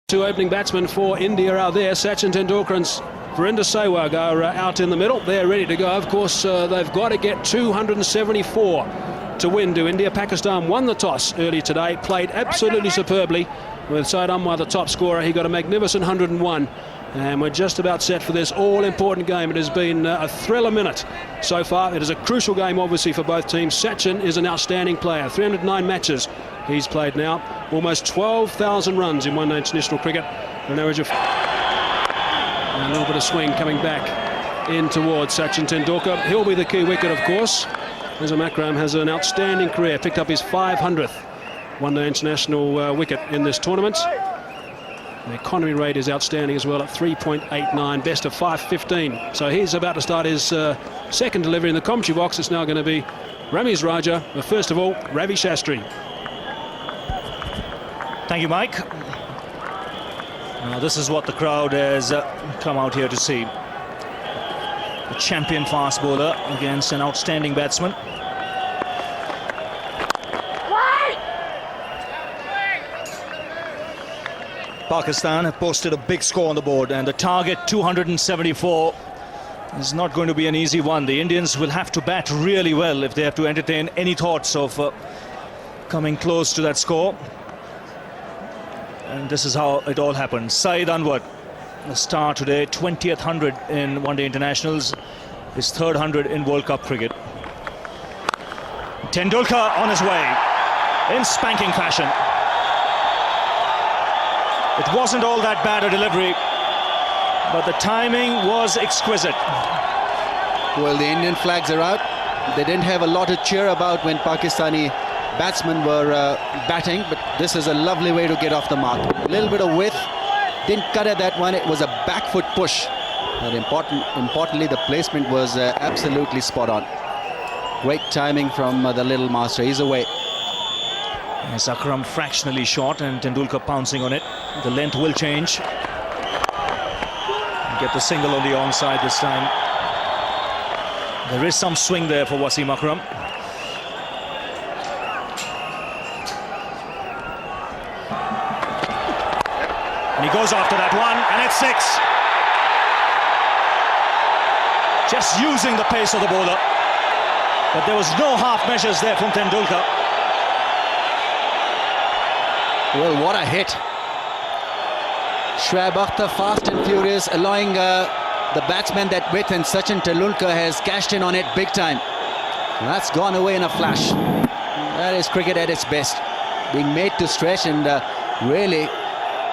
Two opening batsmen for India are there. Sachin Tendulkar and Virender Sehwag are out in the middle. They're ready to go. Of course, they've got to get 274 to win to India. Pakistan won the toss early today, played absolutely superbly with Syed Amwar, the top scorer. He got a magnificent 101. And we're just about set for this all-important game. It has been a thriller minute so far. It is a crucial game, obviously, for both teams. Sachin is an outstanding player. 309 matches he's played now. Almost 12,000 runs in one-day international cricket. An average of... a little bit of swing coming back in towards Sachin Tendulkar. He'll be the key wicket, of course. Nizam Akram has an outstanding career. Picked up his 500th one-day international wicket in this tournament. The economy rate is outstanding as well at 3.89, best of 515. So he's about to start his second delivery in the commentary box. It's now going to be Ramiz Raja, but first of all, Ravi Shastri. Thank you, Mike. Now this is what the crowd has come out here to see. A champion fast bowler against an outstanding batsman. Pakistan have posted a big score on the board, and the target 274 is not going to be an easy one. The Indians will have to bat really well if they have to entertain any thoughts of coming close to that score. And this is how it all happened. Saeed Anwar, the star today, 20th 100 in one-day internationals, his third 100 in World Cup cricket. Tendulkar on his way in spanking fashion. It wasn't all that bad a delivery, but the timing was exquisite. Well, the Indian flags are out. They didn't have a lot to cheer about when Pakistani batsmen were batting, but this is a lovely way to get off the mark. A little bit of width, didn't cut at that one. It was a back foot push. But importantly, the placement was absolutely spot on. Great timing from the little master. He's away. Yes, Akram fractionally short and Tendulkar pouncing on it. The length will change. Get the single on the onside this time. There is some swing there for Wasim Akram. And he goes after that one, and it's 6. Just using the pace of the bowler. But there was no half measures there from Tendulkar. Well, what a hit. Shoaib Akhtar fast and furious, allowing the batsman that width, and Sachin Tendulkar has cashed in on it big time. That's gone away in a flash. That is cricket at its best. Being made to stretch, and really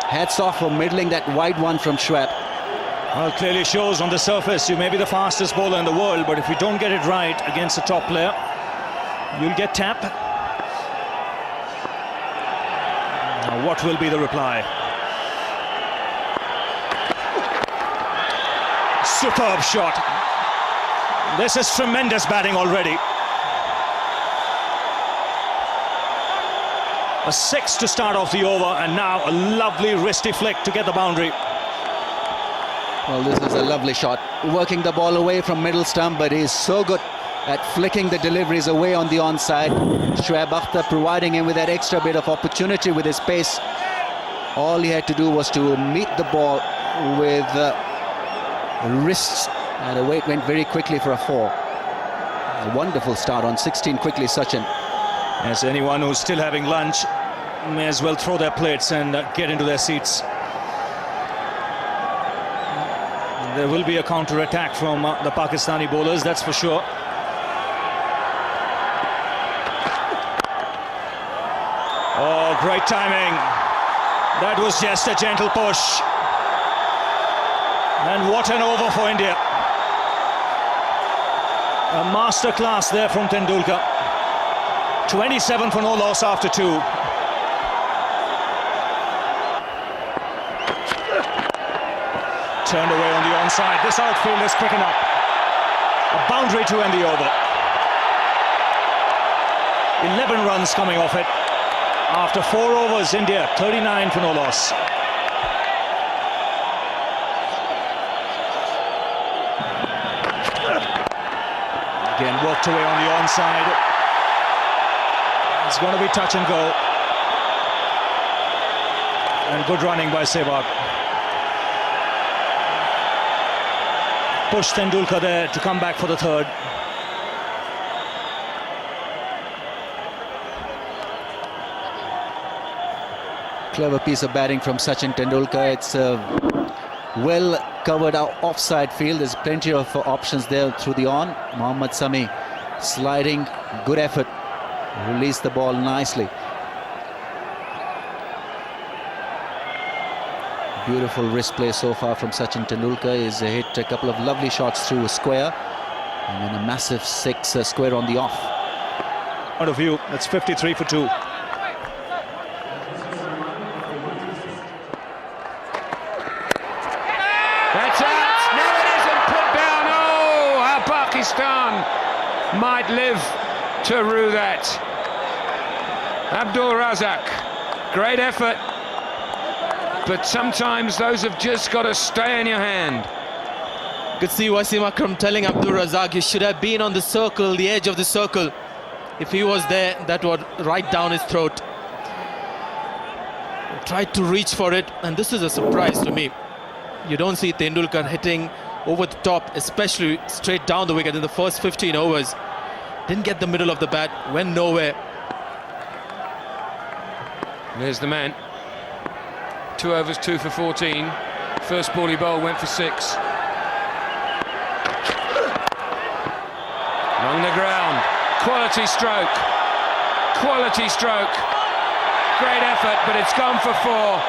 hats off for middling that wide one from Shoaib. Well, it clearly shows on the surface you may be the fastest bowler in the world, but if you don't get it right against a top player, you'll get tapped. Now, what will be the reply? Superb shot. This is tremendous batting already. A 6 to start off the over, and now a lovely wristy flick to get the boundary. Well, this is a lovely shot. Working the ball away from middle stump, but he's so good at flicking the deliveries away on the onside. Shoaib Akhtar providing him with that extra bit of opportunity with his pace. All he had to do was to meet the ball with wrists, and away it went very quickly for a 4. A wonderful start on 16 quickly, Sachin. As anyone who's still having lunch may as well throw their plates and get into their seats. There will be a counter-attack from the Pakistani bowlers, that's for sure. Oh, great timing. That was just a gentle push. And what an over for India. A masterclass there from Tendulkar. 27 for no loss after 2. Turned away on the onside. This outfield is quick enough. A boundary to end the over. 11 runs coming off it. After 4 overs, India 39 for no loss. Again, worked away on the onside. It's going to be touch and go. And good running by Sehwag. Pushed Tendulkar there to come back for the third. Clever piece of batting from Sachin Tendulkar. It's a well covered offside field. There's plenty of options there through the on. Mohammad Sami sliding, good effort. Released the ball nicely. Beautiful wrist play so far from Sachin Tendulkar. He's hit a couple of lovely shots through a square and then a massive 6 square on the off. Point of view, that's 53 for 2. That's out. No, it isn't put down. Oh, how Pakistan might live to rue that. Abdul Razak, great effort, but sometimes those have just got to stay in your hand. Could see Wasim Akram telling Abdul Razak, you should have been on the circle, the edge of the circle. If he was there, that would right down his throat. Tried to reach for it, and this is a surprise to me. You don't see Tendulkar hitting over the top, especially straight down the wicket in the first 15 overs. Didn't get the middle of the bat, went nowhere. There's the man. 2 overs, 2 for 14. First ball he bowled went for 6. Along the ground. Quality stroke. Quality stroke. Great effort, but it's gone for 4.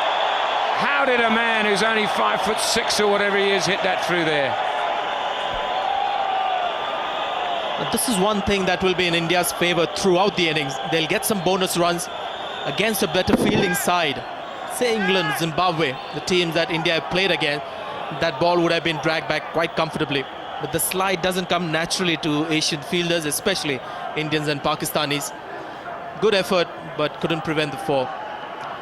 How did a man who's only 5'6" or whatever he is hit that through there? But this is one thing that will be in India's favour throughout the innings. They'll get some bonus runs against a better fielding side. Say England, Zimbabwe, the teams that India have played against, that ball would have been dragged back quite comfortably. But the slide doesn't come naturally to Asian fielders, especially Indians and Pakistanis. Good effort, but couldn't prevent the 4.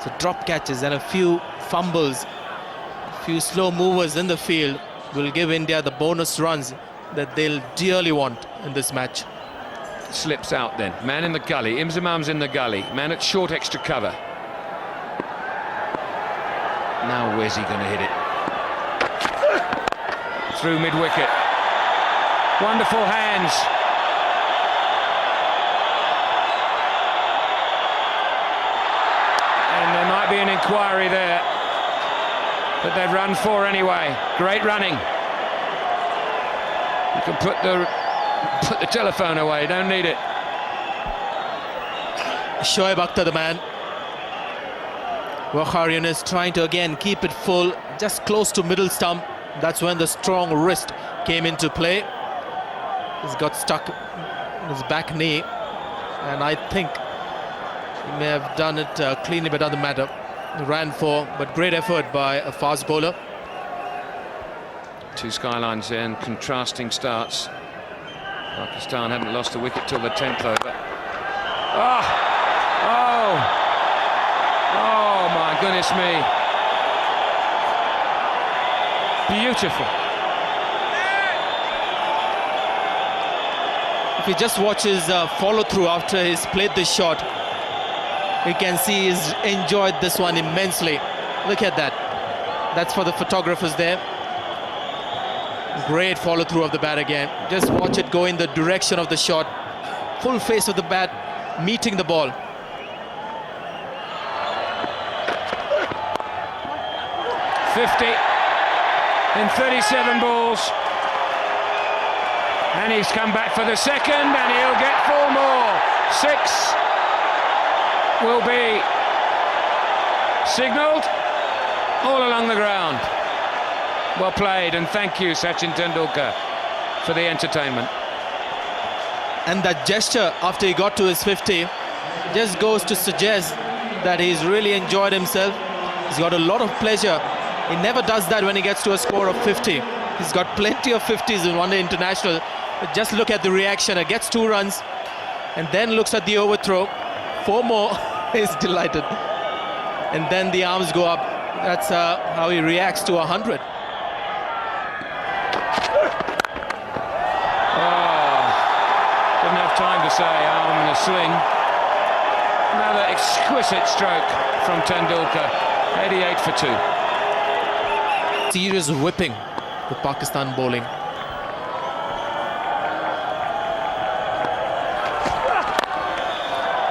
So drop catches and a few fumbles, a few slow movers in the field will give India the bonus runs that they'll dearly want in this match. Slips out then. Man in the gully. Imzamam's in the gully. Man at short extra cover. Now where's he going to hit it? Through mid-wicket. Wonderful hands. And there might be an inquiry there. But they've run 4 anyway. Great running. You can put the telephone away, don't need it. Shoaib Akhtar, the man. Waqar Younis trying to again keep it full, just close to middle stump. That's when the strong wrist came into play. He's got stuck in his back knee, and I think he may have done it cleanly, but doesn't matter. He ran 4, but great effort by a fast bowler. 2 skylines there and contrasting starts. Pakistan hadn't lost a wicket till the 10th over. Oh! Oh! Oh, my goodness me. Beautiful. If you just watch his follow-through after he's played this shot, you can see he's enjoyed this one immensely. Look at that. That's for the photographers there. Great follow-through of the bat again. Just watch it go in the direction of the shot. Full face of the bat, meeting the ball. .50 in 37 balls. And he's come back for the second, and he'll get 4 more. 6 will be signalled all along the ground. Well played, and thank you, Sachin Tendulkar, for the entertainment. And that gesture after he got to his 50 just goes to suggest that he's really enjoyed himself. He's got a lot of pleasure. He never does that when he gets to a score of 50. He's got plenty of 50s in one-day international. But just look at the reaction. It gets 2 runs and then looks at the overthrow. 4 more. He's delighted. And then the arms go up. That's how he reacts to 100. Didn't have time to say arm in a sling. Another exquisite stroke from Tendulkar. 88 for 2. Serious whipping with Pakistan bowling.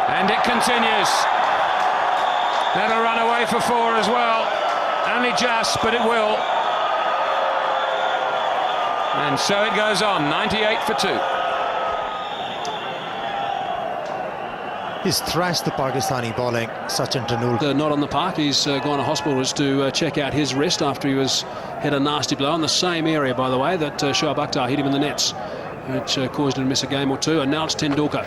And it continues. That'll run away for 4 as well. Only just, but it will. And so it goes on, 98 for 2. He's thrashed the Pakistani bowling, Sachin Tendulkar. Not on the park. He's gone to hospital to check out his wrist after he hit a nasty blow in the same area, by the way, that Shoaib Akhtar hit him in the nets, which caused him to miss a game or two. And now it's Tendulkar.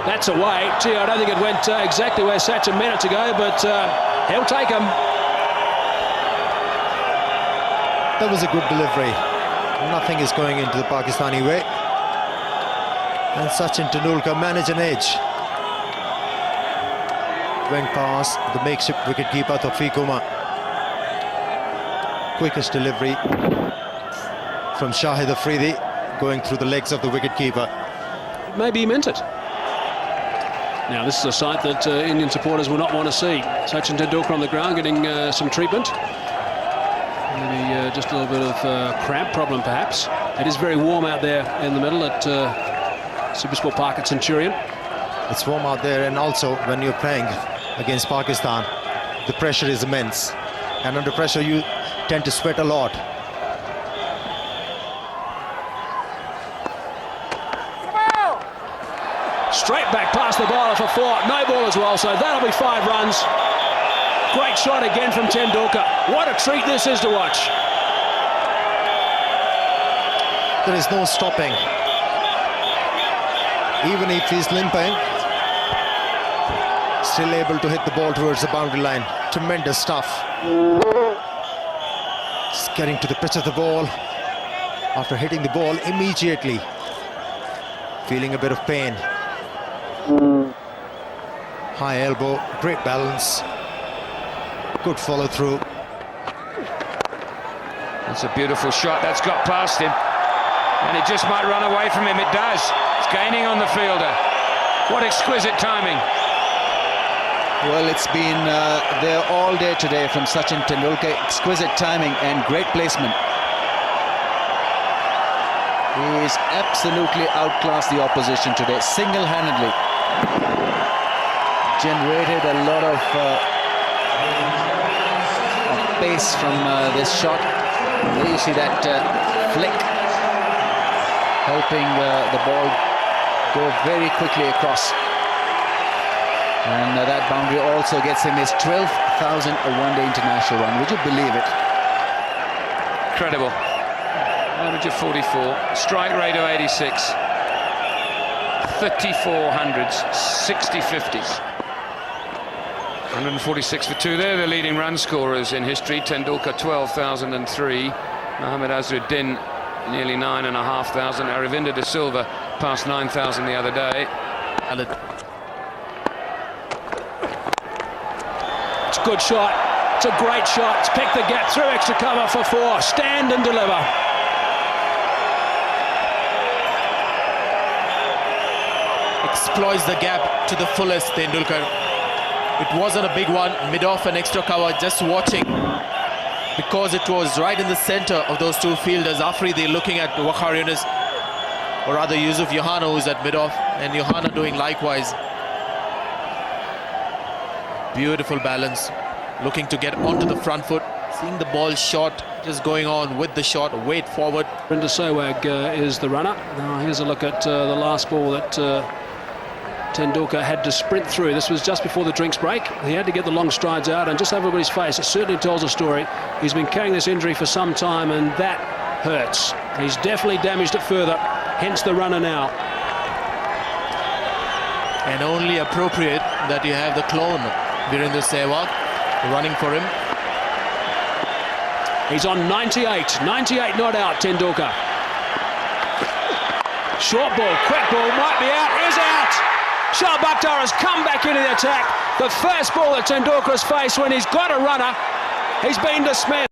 That's away. Gee, I don't think it went exactly where Sachin meant it to go, but he'll take him. That was a good delivery. Nothing is going into the Pakistani way. And Sachin Tendulkar managed an edge. Went past the makeshift wicketkeeper Tawfiq Umar. Quickest delivery from Shahid Afridi, going through the legs of the wicketkeeper. Maybe he meant it. Now this is a sight that Indian supporters will not want to see. Sachin Tendulkar on the ground getting some treatment. Maybe just a little bit of cramp problem perhaps. It is very warm out there in the middle at Supersport Park at Centurion. It's warm out there, and also when you're playing against Pakistan, the pressure is immense. And under pressure you tend to sweat a lot. Straight back past the bowler for 4. No ball as well, so that'll be 5 runs. Great shot again from Tendulkar. What a treat this is to watch. There is no stopping. Even if he's limping, still able to hit the ball towards the boundary line. Tremendous stuff. Just getting to the pitch of the ball. After hitting the ball immediately, feeling a bit of pain. High elbow, great balance, good follow through. That's a beautiful shot. That's got past him. And it just might run away from him. It does. It's gaining on the fielder. What exquisite timing. Well, it's been there all day today from Sachin Tendulkar. Exquisite timing and great placement. He's absolutely outclassed the opposition today, single-handedly. Generated a lot of pace from this shot. There you see that flick, helping the ball go very quickly across. And that boundary also gets him his 12,000th one-day international run. Would you believe it? Incredible. Average of 44, strike rate of 86, 34 hundreds, 60 50s. 146 for 2. They're the leading run scorers in history. Tendulkar 12,003, Mohammad Azharuddin nearly 9,500, Aravinda de Silva passed 9,000 the other day. It's a good shot. It's a great shot. It's picked the gap through extra cover for 4. Stand and deliver. Exploits the gap to the fullest, Tendulkar. It wasn't a big one, mid-off and extra cover, just watching. Because it was right in the center of those two fielders. Afridi looking at Waqar Younis, or rather Yusuf Yohana, who's at mid-off, and Yohana doing likewise. Beautiful balance, looking to get onto the front foot, seeing the ball short, just going on with the shot, weight forward. Brenda Sehwag is the runner. Now here's a look at the last ball that Tendulkar had to sprint through. This was just before the drinks break. He had to get the long strides out, and just everybody's face, it certainly tells a story. He's been carrying this injury for some time, and that hurts. He's definitely damaged it further, hence the runner now. And only appropriate that you have the clone, Virendra Sehwag, running for him. He's on 98 not out, Tendulkar. Short ball, quick ball, might be out, is out! Shoaib Akhtar has come back into the attack. The first ball that Tendulkar has faced when he's got a runner, he's been dismissed.